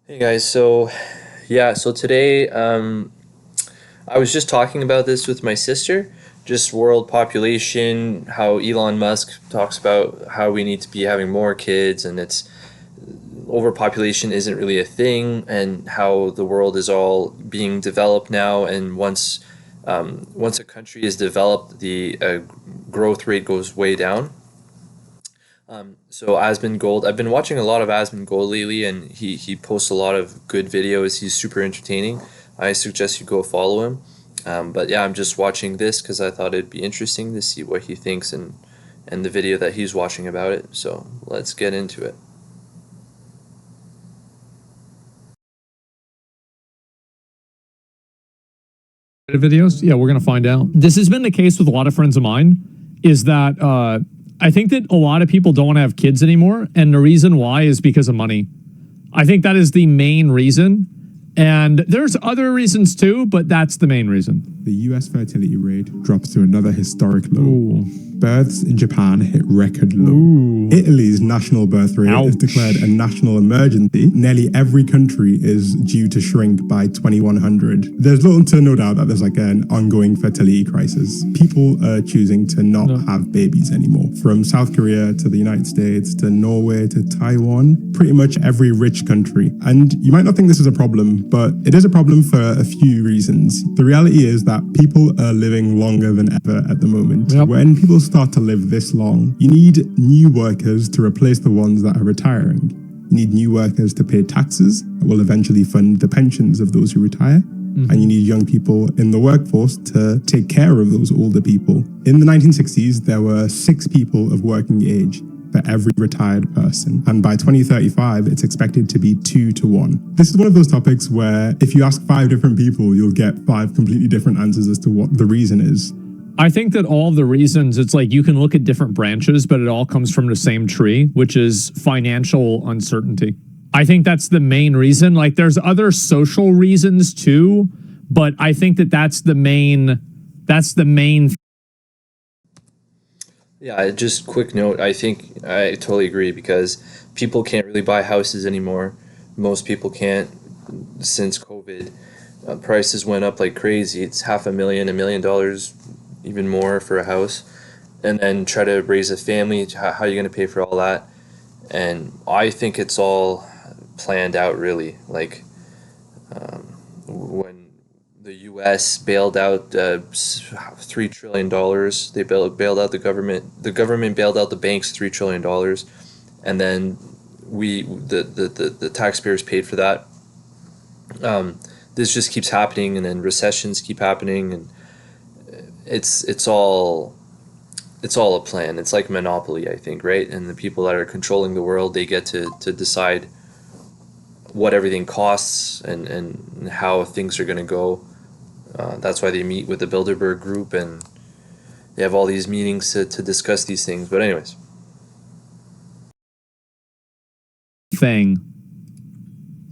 Hey guys, so today I was just talking about this with my sister, just world population, how Elon Musk talks about how we need to be having more kids and it's overpopulation isn't really a thing and how the world is all being developed now and once a country is developed the growth rate goes way down. So Asmongold, I've been watching a lot of Asmongold lately, and he posts a lot of good videos. He's super entertaining. I suggest you go follow him. But yeah, I'm just watching this because I thought it'd be interesting to see what he thinks and the video that he's watching about it. So let's get into it. Videos? Yeah, we're going to find out. This has been the case with a lot of friends of mine, is that I think that a lot of people don't want to have kids anymore, and the reason why is because of money. I think that is the main reason, and there's other reasons too, but that's the main reason. The US fertility rate drops to another historic low. Ooh. Births in Japan hit record low. Ooh. Italy's national birth rate is declared a national emergency. Nearly every country is due to shrink by 2100. There's little to no doubt that there's like an ongoing fertility crisis. People are choosing to not have babies anymore. From South Korea to the United States to Norway to Taiwan, pretty much every rich country. And you might not think this is a problem, but it is a problem for a few reasons. The reality is that people are living longer than ever at the moment. Yep. When people start to live this long, you need new workers to replace the ones that are retiring. You need new workers to pay taxes that will eventually fund the pensions of those who retire. And you need young people in the workforce to take care of those older people. In the 1960s, there were 6 people of working age for every retired person. And by 2035, it's expected to be 2 to 1. This is one of those topics where if you ask 5 different people, you'll get 5 completely different answers as to what the reason is. I think that all the reasons, it's like you can look at different branches, but it all comes from the same tree, which is financial uncertainty. I think that's the main reason. Like there's other social reasons too, but I think that that's the main. Yeah, just quick note. I think I totally agree because people can't really buy houses anymore. Most people can't since COVID. Prices went up like crazy. It's $500,000, $1 million, even more for a house. And then try to raise a family. How are you going to pay for all that? And I think it's all planned out really. Like when the U.S. bailed out $3 trillion. They bailed out the government. The government bailed out the banks $3 trillion, and then the taxpayers paid for that. This just keeps happening, and then recessions keep happening, and it's all a plan. It's like monopoly, I think, right? And the people that are controlling the world, they get to decide what everything costs and how things are going to go. That's why they meet with the Bilderberg group and they have all these meetings to discuss these things. But anyways. Thing.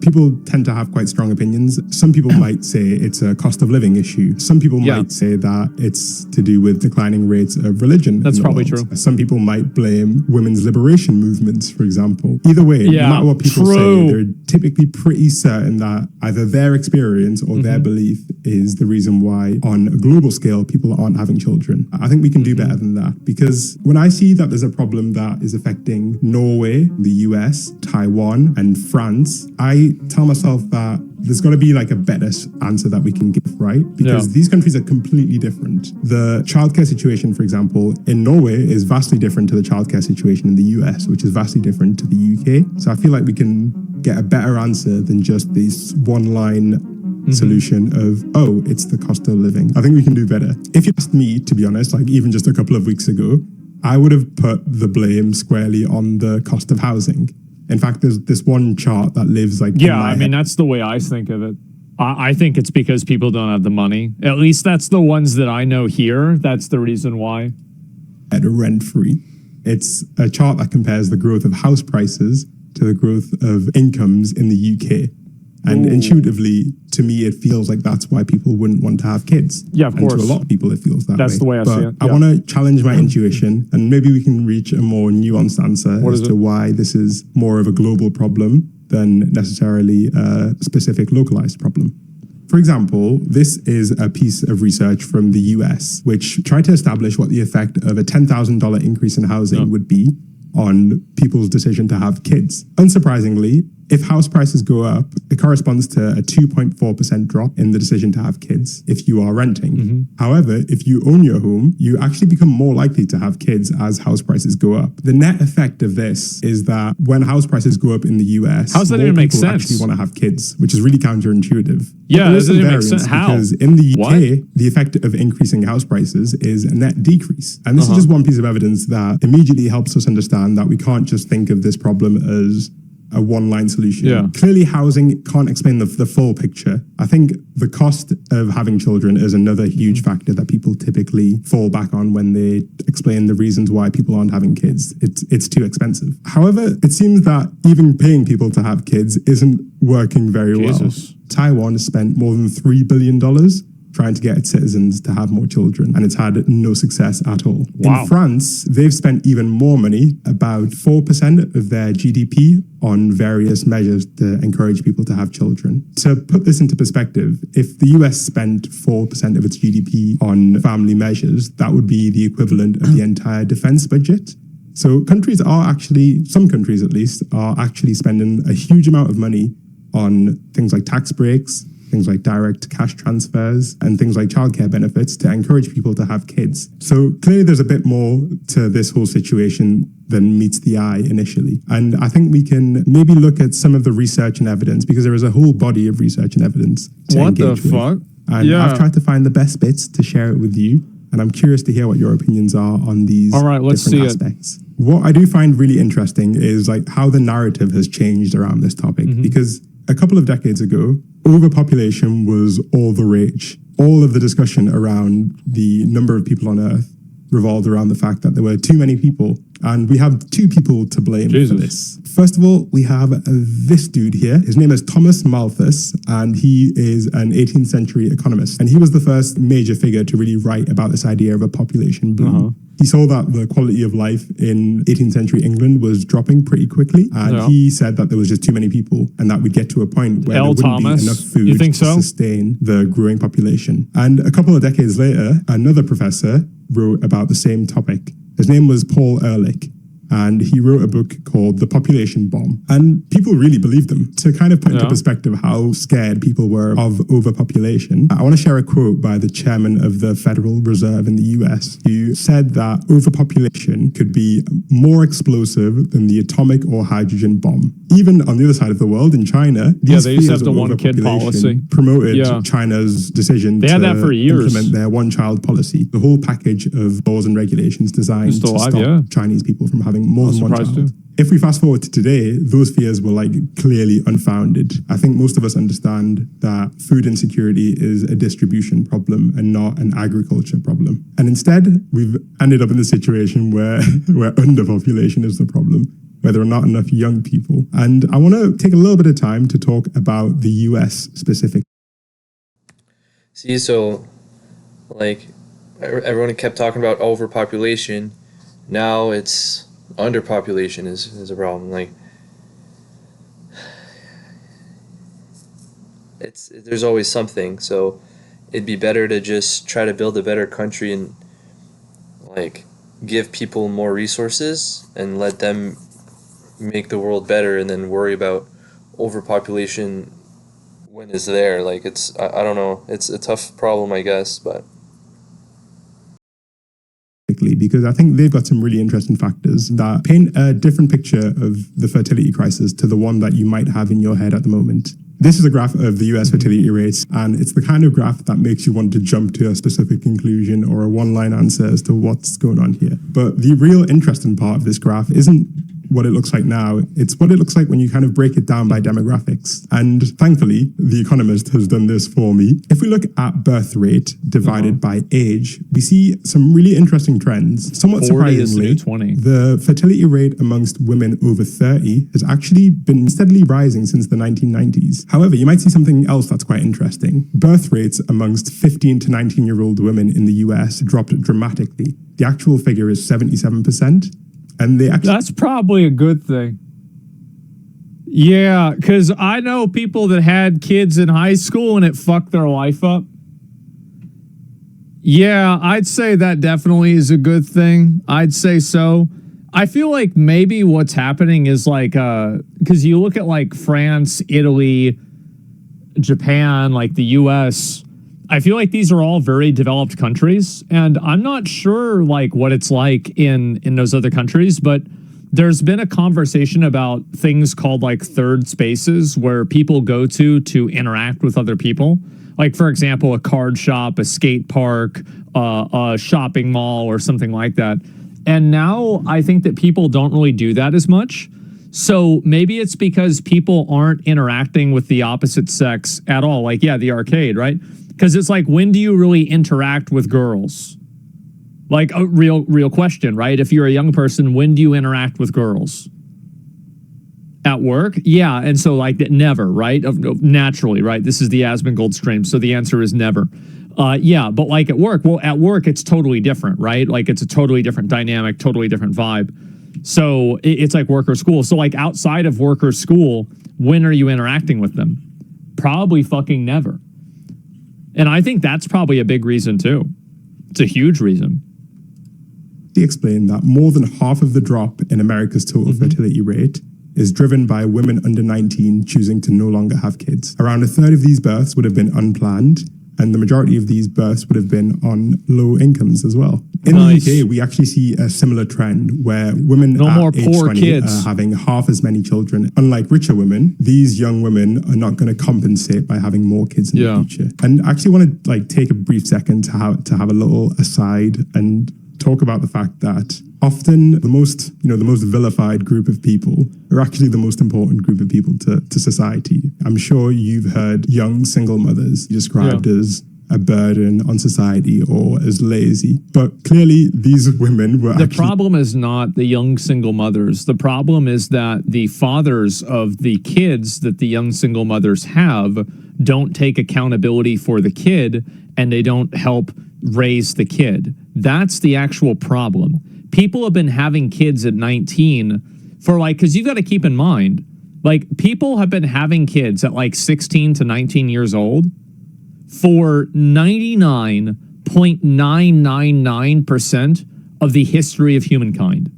People tend to have quite strong opinions. Some people might say it's a cost of living issue. Some people might say that it's to do with declining rates of religion. That's probably true. Some people might blame women's liberation movements, for example. Either way, no matter what people say, they're typically pretty certain that either their experience or their belief is the reason why, on a global scale, people aren't having children. I think we can do better than that, because when I see that there's a problem that is affecting Norway, the US, Taiwan, and France, I tell myself that there's got to be like a better answer that we can give, right? Because these countries are completely different. The childcare situation, for example, in Norway is vastly different to the childcare situation in the US, which is vastly different to the UK. So I feel like we can get a better answer than just this one-line solution of, oh, it's the cost of living. I think we can do better. If you asked me, to be honest, like even just a couple of weeks ago, I would have put the blame squarely on the cost of housing. In fact, there's this one chart that lives like... Yeah, I mean, that's the way I think of it. I think it's because people don't have the money. At least that's the ones that I know here. That's the reason why. At rent-free. It's a chart that compares the growth of house prices to the growth of incomes in the UK. And intuitively, to me, it feels like that's why people wouldn't want to have kids. Yeah, of course. And to a lot of people, it feels that way. That's the way I see it. I want to challenge my intuition, and maybe we can reach a more nuanced answer as to why this is more of a global problem than necessarily a specific localized problem. For example, this is a piece of research from the US, which tried to establish what the effect of a $10,000 increase in housing would be on people's decision to have kids. Unsurprisingly, if house prices go up, it corresponds to a 2.4% drop in the decision to have kids if you are renting. However, if you own your home, you actually become more likely to have kids as house prices go up. The net effect of this is that when house prices go up in the US, how's that more even make people sense? actually want to have kids, which is really counterintuitive. Yeah, There that is some doesn't make variance sense. How? because in the UK, the effect of increasing house prices is a net decrease. And this is just one piece of evidence that immediately helps us understand that we can't just think of this problem as a one-line solution. Yeah. Clearly, housing can't explain the full picture. I think the cost of having children is another huge factor that people typically fall back on when they explain the reasons why people aren't having kids. It's too expensive. However, it seems that even paying people to have kids isn't working very well. Taiwan has spent more than $3 billion trying to get its citizens to have more children, and it's had no success at all. Wow. In France, they've spent even more money, about 4% of their GDP, on various measures to encourage people to have children. To put this into perspective, if the US spent 4% of its GDP on family measures, that would be the equivalent of the entire defense budget. So countries are actually, some countries at least, are actually spending a huge amount of money on things like tax breaks, things like direct cash transfers, and things like childcare benefits to encourage people to have kids. So clearly there's a bit more to this whole situation than meets the eye initially. And I think we can maybe look at some of the research and evidence, because there is a whole body of research and evidence to engage with. And I've tried to find the best bits to share it with you. And I'm curious to hear what your opinions are on these different aspects. What I do find really interesting is like how the narrative has changed around this topic, because a couple of decades ago, overpopulation was all the rage. All of the discussion around the number of people on Earth revolved around the fact that there were too many people. And we have two people to blame for this. First of all, we have this dude here. His name is Thomas Malthus, and he is an 18th century economist. And he was the first major figure to really write about this idea of a population boom. He saw that the quality of life in 18th century England was dropping pretty quickly. And he said that there was just too many people, and that we'd get to a point where there wouldn't be enough food to sustain the growing population. And a couple of decades later, another professor wrote about the same topic. His name was Paul Ehrlich, and he wrote a book called The Population Bomb. And people really believed him. To kind of put into perspective how scared people were of overpopulation, I want to share a quote by the chairman of the Federal Reserve in the US, who said that overpopulation could be more explosive than the atomic or hydrogen bomb. Even on the other side of the world, in China, these they used to have the one-kid policy. Promoted China's decision to implement their one-child policy. The whole package of laws and regulations designed to stop Chinese people from having more than one child. If we fast forward to today, those fears were like clearly unfounded. I think most of us understand that food insecurity is a distribution problem and not an agriculture problem. And instead, we've ended up in the situation where underpopulation is the problem, where there are not enough young people. And I want to take a little bit of time to talk about the US specifically. See, so like everyone kept talking about overpopulation. Now it's underpopulation is a problem. Like there's always something. So it'd be better to just try to build a better country and like give people more resources and let them make the world better, and then worry about overpopulation when it's there. Like I don't know. It's a tough problem, I guess, but. Because I think they've got some really interesting factors that paint a different picture of the fertility crisis to the one that you might have in your head at the moment. This is a graph of the US fertility rates, and it's the kind of graph that makes you want to jump to a specific conclusion or a one-line answer as to what's going on here. But the real interesting part of this graph isn't what it looks like now. It's what it looks like when you kind of break it down by demographics. And thankfully, The Economist has done this for me. If we look at birth rate divided by age, we see some really interesting trends. Somewhat surprisingly, the fertility rate amongst women over 30 has actually been steadily rising since the 1990s. However, you might see something else that's quite interesting. Birth rates amongst 15 to 19-year-old women in the US dropped dramatically. The actual figure is 77%. And they actually, that's probably a good thing. Yeah, because I know people that had kids in high school and it fucked their life up. Yeah, I'd say that definitely is a good thing. I'd say so. I feel like maybe what's happening is like, because you look at like France, Italy, Japan, like the US, I feel like these are all very developed countries. And I'm not sure like what it's like in those other countries, but there's been a conversation about things called like third spaces where people go to interact with other people. Like, for example, a card shop, a skate park, a shopping mall, or something like that. And now I think that people don't really do that as much. So maybe it's because people aren't interacting with the opposite sex at all. Like, yeah, the arcade, right? Because it's like, when do you really interact with girls? Like a real question, right? If you're a young person, when do you interact with girls? At work? Yeah. And so like that, never, right? Naturally, right? This is the Asmongold stream. So the answer is never. Yeah. But like at work, well, at work, it's totally different, right? Like it's a totally different dynamic, totally different vibe. So it's like work or school. So like outside of work or school, when are you interacting with them? Probably fucking never. And I think that's probably a big reason too. It's a huge reason. He explained that more than half of the drop in America's total fertility rate is driven by women under 19 choosing to no longer have kids. Around a third of these births would have been unplanned, and the majority of these births would have been on low incomes as well. In the UK, we actually see a similar trend where women at age 20 are having half as many children. Unlike richer women, these young women are not going to compensate by having more kids in the future. And I actually want to like take a brief second to have a little aside and talk about the fact that often the most vilified group of people are actually the most important group of people to society. I'm sure you've heard young single mothers described as a burden on society or as lazy. But clearly these women were The problem is not the young single mothers. The problem is that the fathers of the kids that the young single mothers have don't take accountability for the kid, and they don't help raise the kid. That's the actual problem. People have been having kids at 19 for like, because you've got to keep in mind, like people have been having kids at like 16 to 19 years old for 99.999% of the history of humankind.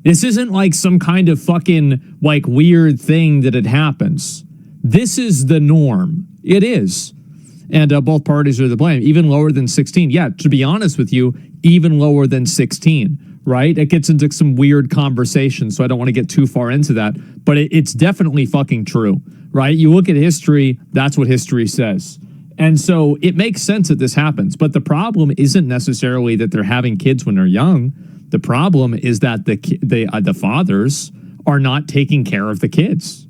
This isn't like some kind of fucking like weird thing that it happens. This is the norm. It is. And both parties are to blame. Even lower than 16. Yeah, to be honest with you, even lower than 16, right? It gets into some weird conversation, so I don't want to get too far into that. But it's definitely fucking true, right? You look at history, that's what history says. And so it makes sense that this happens. But the problem isn't necessarily that they're having kids when they're young. The problem is that the fathers are not taking care of the kids.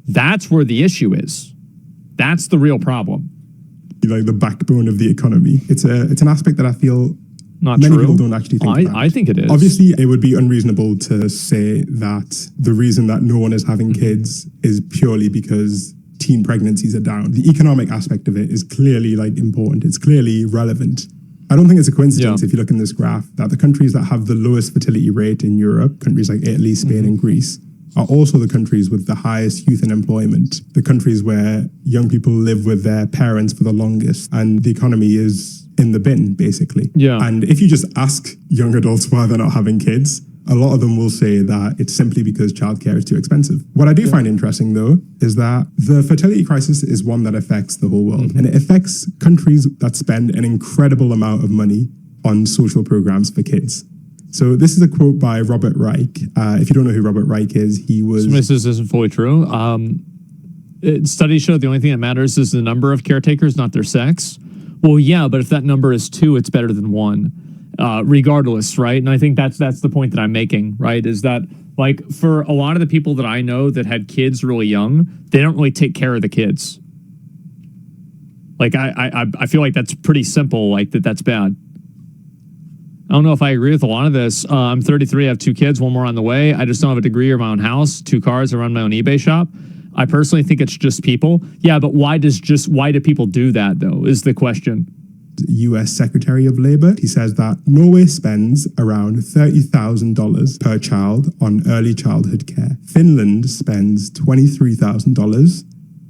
That's where the issue is. That's the real problem. Like the backbone of the economy. It's an aspect that I feel not many true. people don't actually think about. I think it is. Obviously, it would be unreasonable to say that the reason that no one is having kids is purely because teen pregnancies are down. The economic aspect of it is clearly like important. It's clearly relevant. I don't think it's a coincidence if you look in this graph that the countries that have the lowest fertility rate in Europe, countries like Italy, Spain, and Greece, are also the countries with the highest youth unemployment, the countries where young people live with their parents for the longest, and the economy is in the bin, basically. Yeah. And if you just ask young adults why they're not having kids, a lot of them will say that it's simply because childcare is too expensive. What I do find interesting, though, is that the fertility crisis is one that affects the whole world. And it affects countries that spend an incredible amount of money on social programs for kids. So this is a quote by Robert Reich. If you don't know who Robert Reich is, he was... This isn't fully true. Studies show the only thing that matters is the number of caretakers, not their sex. Well, yeah, but if that number is 2, it's better than 1, regardless, right? And I think that's the point that I'm making, right? Is that, like, for a lot of the people that I know that had kids really young, they don't really take care of the kids. Like, I feel like that's pretty simple, like, that's bad. I don't know if I agree with a lot of this. I'm 33, I have 2 kids, 1 more on the way. I just don't have a degree or my own house, 2 cars, I run my own eBay shop. I personally think it's just people. Yeah, but why do people do that, though, is the question. US Secretary of Labor. He says that Norway spends around $30,000 per child on early childhood care. Finland spends $23,000.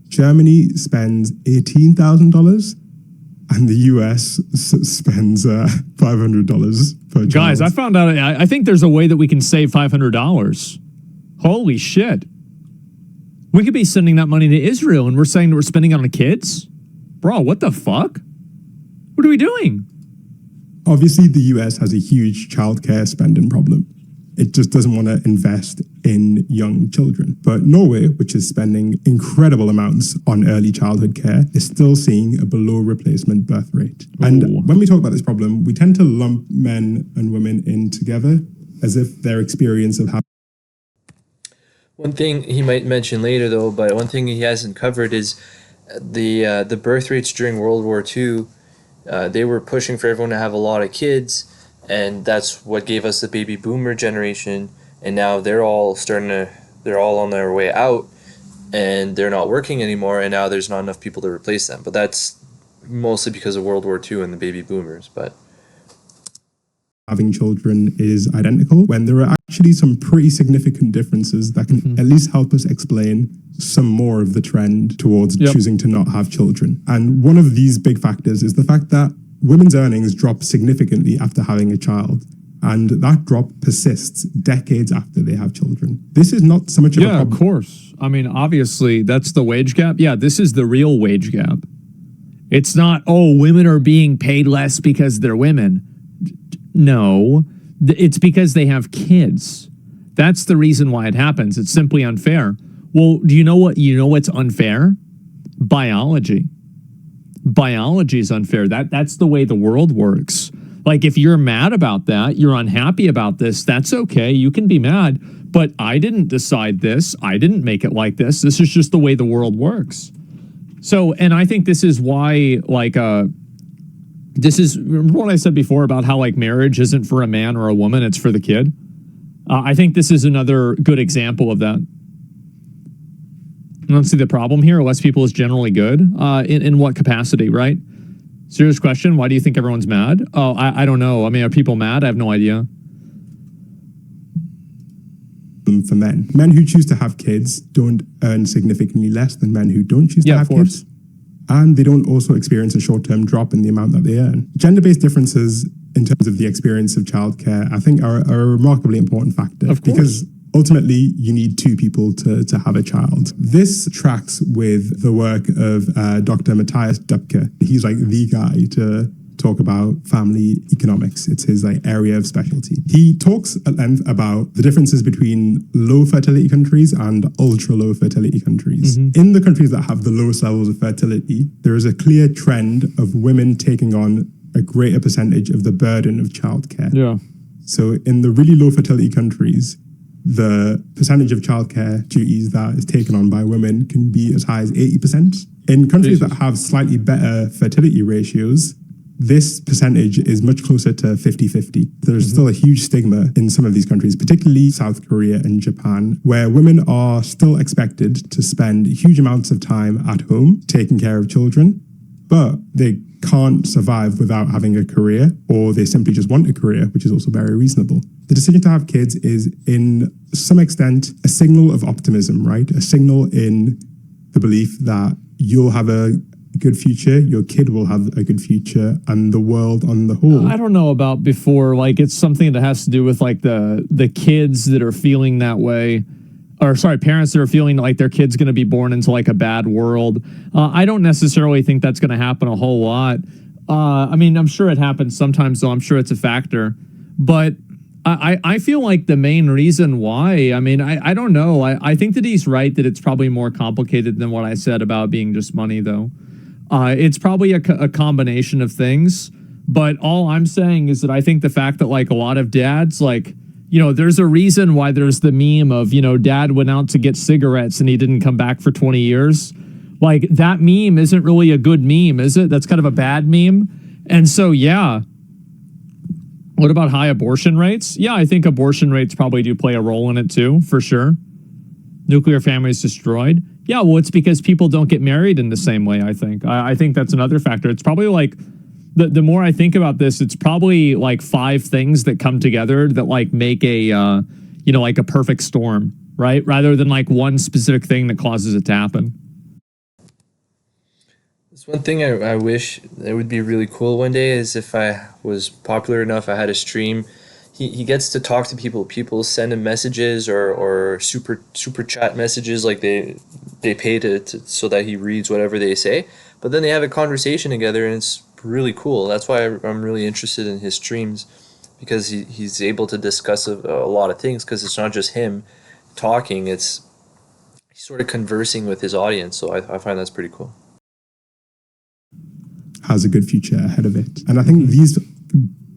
Germany spends $18,000. And the US spends $500 per child. Guys, I found out, I think there's a way that we can save $500. Holy shit. We could be sending that money to Israel and we're saying that we're spending it on the kids? Bro, what the fuck? What are we doing? Obviously, the US has a huge childcare spending problem. It just doesn't want to invest in young children. But Norway, which is spending incredible amounts on early childhood care, is still seeing a below replacement birth rate. Ooh. And when we talk about this problem, we tend to lump men and women in together as if their experience of having... One thing he might mention later, though, but one thing he hasn't covered is the birth rates during World War II. They were pushing for everyone to have a lot of kids, and that's what gave us the baby boomer generation. And now they're all on their way out, and they're not working anymore, and now there's not enough people to replace them. But that's mostly because of World War II and the baby boomers. But having children is identical, when there are actually some pretty significant differences that can at least help us explain some more of the trend towards choosing to not have children. And one of these big factors is the fact that women's earnings drop significantly after having a child. And that drop persists decades after they have children. This is not so much of a problem. Yeah, of course. I mean, obviously, that's the wage gap. Yeah, this is the real wage gap. It's not, oh, women are being paid less because they're women. No, it's because they have kids. That's the reason why it happens. It's simply unfair. Well, do you know what's unfair? Biology. Biology is unfair. That's the way the world works. Like, if you're mad about that, you're unhappy about this, that's okay. You can be mad, but I didn't decide this. I didn't make it like this. This is just the way the world works. So, and I think this is why, like, remember what I said before about how, like, marriage isn't for a man or a woman, it's for the kid? I think this is another good example of that. I don't see the problem here. Less people is generally good. In what capacity, right? Serious question. Why do you think everyone's mad? Oh, I don't know. I mean, are people mad? I have no idea. For men. Men who choose to have kids don't earn significantly less than men who don't choose to have kids. And they don't also experience a short-term drop in the amount that they earn. Gender-based differences in terms of the experience of childcare, I think, are a remarkably important factor. Of course. Because ultimately, you need two people to have a child. This tracks with the work of Dr. Matthias Dupke. He's like the guy to talk about family economics. It's his like area of specialty. He talks at length about the differences between low fertility countries and ultra low fertility countries. In the countries that have the lowest levels of fertility, there is a clear trend of women taking on a greater percentage of the burden of childcare. Yeah. So in the really low fertility countries, the percentage of childcare duties that is taken on by women can be as high as 80%. In countries that have slightly better fertility ratios, this percentage is much closer to 50-50. There's still a huge stigma in some of these countries, particularly South Korea and Japan, where women are still expected to spend huge amounts of time at home taking care of children, but they can't survive without having a career, or they simply just want a career, which is also very reasonable. The decision to have kids is, in some extent, a signal of optimism, right? A signal in the belief that you'll have a good future, your kid will have a good future, and the world on the whole. I don't know about before, like, it's something that has to do with, like, the kids that are feeling that way. Or sorry, parents that are feeling like their kid's going to be born into like a bad world. I don't necessarily think that's going to happen a whole lot. I mean, I'm sure it happens sometimes, though. I'm sure it's a factor. But I feel like the main reason why, I mean, I don't know. I think that he's right that it's probably more complicated than what I said about being just money, though. It's probably a combination of things. But all I'm saying is that I think the fact that like a lot of dads, like, you know, there's a reason why there's the meme of, you know, dad went out to get cigarettes and he didn't come back for 20 years. Like, that meme isn't really a good meme, is it? That's kind of a bad meme. And so, yeah. What about high abortion rates? Yeah, I think abortion rates probably do play a role in it too, for sure. Nuclear families destroyed. Yeah, well, it's because people don't get married in the same way, I think. I think that's another factor. It's probably like, the more I think about this, it's probably like 5 things that come together that like make a, you know, like a perfect storm, right? Rather than like one specific thing that causes it to happen. It's one thing I wish it would be really cool one day is if I was popular enough, I had a stream. He gets to talk to people. People send him messages or super chat messages like they pay to so that he reads whatever they say. But then they have a conversation together and it's really cool. That's why I'm really interested in his streams because he's able to discuss a lot of things because it's not just him talking. He's sort of conversing with his audience. So I find that's pretty cool. Has a good future ahead of it. And I think these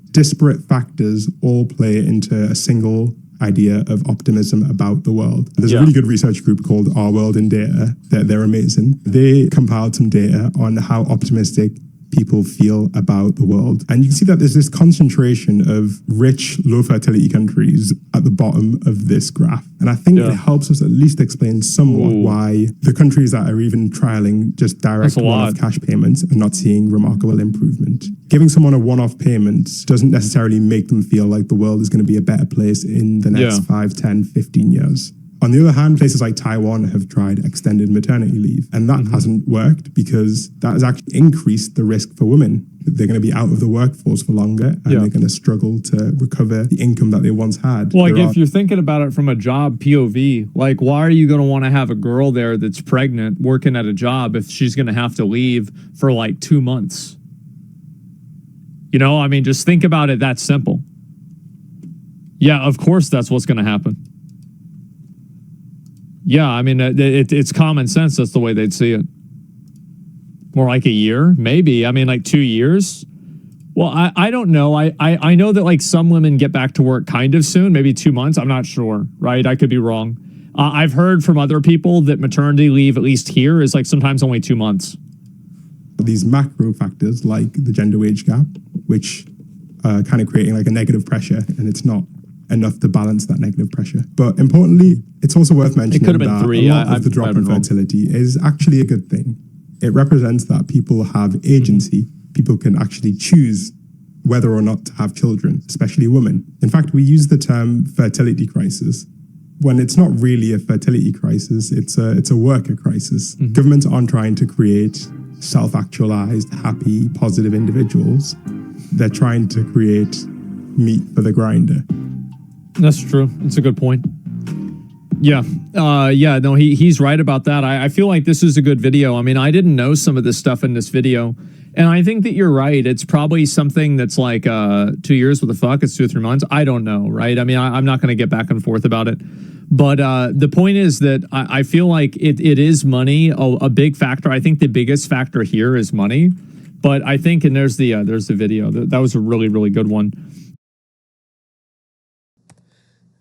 disparate factors all play into a single idea of optimism about the world. There's a really good research group called Our World in Data. They're amazing. They compiled some data on how optimistic people feel about the world. And you can see that there's this concentration of rich, low fertility countries at the bottom of this graph. And I think it helps us at least explain somewhat why the countries that are even trialing just direct one-off cash payments are not seeing remarkable improvement. Giving someone a one-off payment doesn't necessarily make them feel like the world is going to be a better place in the next 5, 10, 15 years. On the other hand, places like Taiwan have tried extended maternity leave, and that hasn't worked because that has actually increased the risk for women. They're going to be out of the workforce for longer, and they're going to struggle to recover the income that they once had. Well, like if you're thinking about it from a job POV, like why are you going to want to have a girl there that's pregnant working at a job if she's going to have to leave for like 2 months? You know, I mean, just think about it that simple. Yeah, of course that's what's going to happen. Yeah, I mean, it's common sense. That's the way they'd see it. More like a year, maybe. I mean, like 2 years. Well, I don't know. I know that like some women get back to work kind of soon, maybe 2 months. I'm not sure, right? I could be wrong. I've heard from other people that maternity leave, at least here, is like sometimes only 2 months. These macro factors like the gender wage gap, which are kind of creating like a negative pressure, and it's not enough to balance that negative pressure. But importantly, it's also worth mentioning that a lot of the drop in fertility is actually a good thing. It represents that people have agency. People can actually choose whether or not to have children, especially women. In fact, we use the term fertility crisis when it's not really a fertility crisis, it's a worker crisis. Governments aren't trying to create self-actualized, happy, positive individuals. They're trying to create meat for the grinder. That's true. That's a good point. Yeah. No, he's right about that. I feel like this is a good video. I mean, I didn't know some of this stuff in this video. And I think that you're right. It's probably something that's like 2 years. What the fuck? It's 2 or 3 months. I don't know, right? I mean, I'm not going to get back and forth about it. But the point is that I feel like it is money, a big factor. I think the biggest factor here is money. But I think, and there's the video. That was a really, really good one.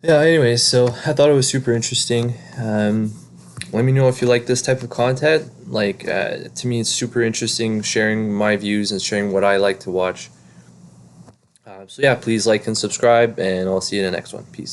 Yeah, anyway, so I thought it was super interesting. Let me know if you like this type of content. Like, to me, it's super interesting sharing my views and sharing what I like to watch. So yeah, please like and subscribe, and I'll see you in the next one. Peace.